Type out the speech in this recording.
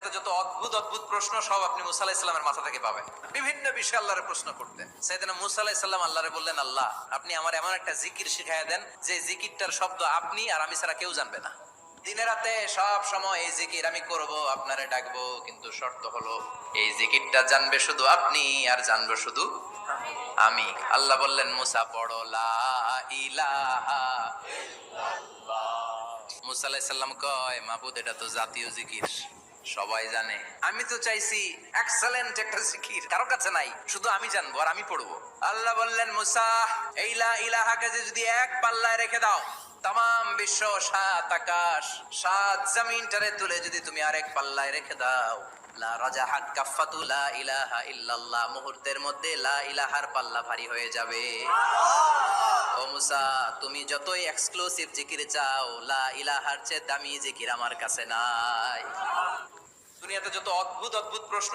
যত অদ্ভুত অদ্ভুত প্রশ্ন সব আপনি মুসা আলাইহিস সালামের মাথা থেকে পাবেন। বিভিন্ন বিষয়ে আল্লাহরে প্রশ্ন করতেন। সাইয়েদনা মুসা আলাইহিস সালাম আল্লাহরে বললেন, আল্লাহ আপনি আমার এমন একটা জিকির শিখাইয়া দেন যে জিকিরটার শব্দ আপনি আর আমি ছাড়া কেউ জানবে না। দিনে রাতে সব সময় এই জিকির আমি করব, আপনারে ডাকবো, কিন্তু শর্ত হলো এই জিকিরটা জানবে শুধু আপনি আর জানবে শুধু আমি। আল্লাহ বললেন, মুসা পড়ো লা ইলাহা। মুসা আলাইহিস সালাম কয়, মাবুদ এটা তো জাতীয় জিকির, সবাই জানে। আমি তো চাইছি এক্সেলেন্ট একটা জিকির, কারো কাছে নাই, শুধু আমি জানবো আর আমি পড়বো। আল্লাহ বললেন, মুসা এই লা ইলাহাকে যদি এক পাল্লায় রেখে দাও, তাম বিশ্ব, সাত আকাশ, সাত জমিনটারে তুলে যদি তুমি আরেক পাল্লায় রেখে দাও, লা রাজাহাত কাফাতু লা ইলাহা ইল্লাল্লাহ, মুহূর্তের মধ্যে লা ইলাহার পাল্লা ভারী হয়ে যাবে। ও মুসা, তুমি যতই এক্সক্লুসিভ জিকির চাও, লা ইলাহার চেয়ে দামি জিকির আমার কাছে নাই। দুনিয়াতে যত অদ্ভুত অদ্ভুত প্রশ্ন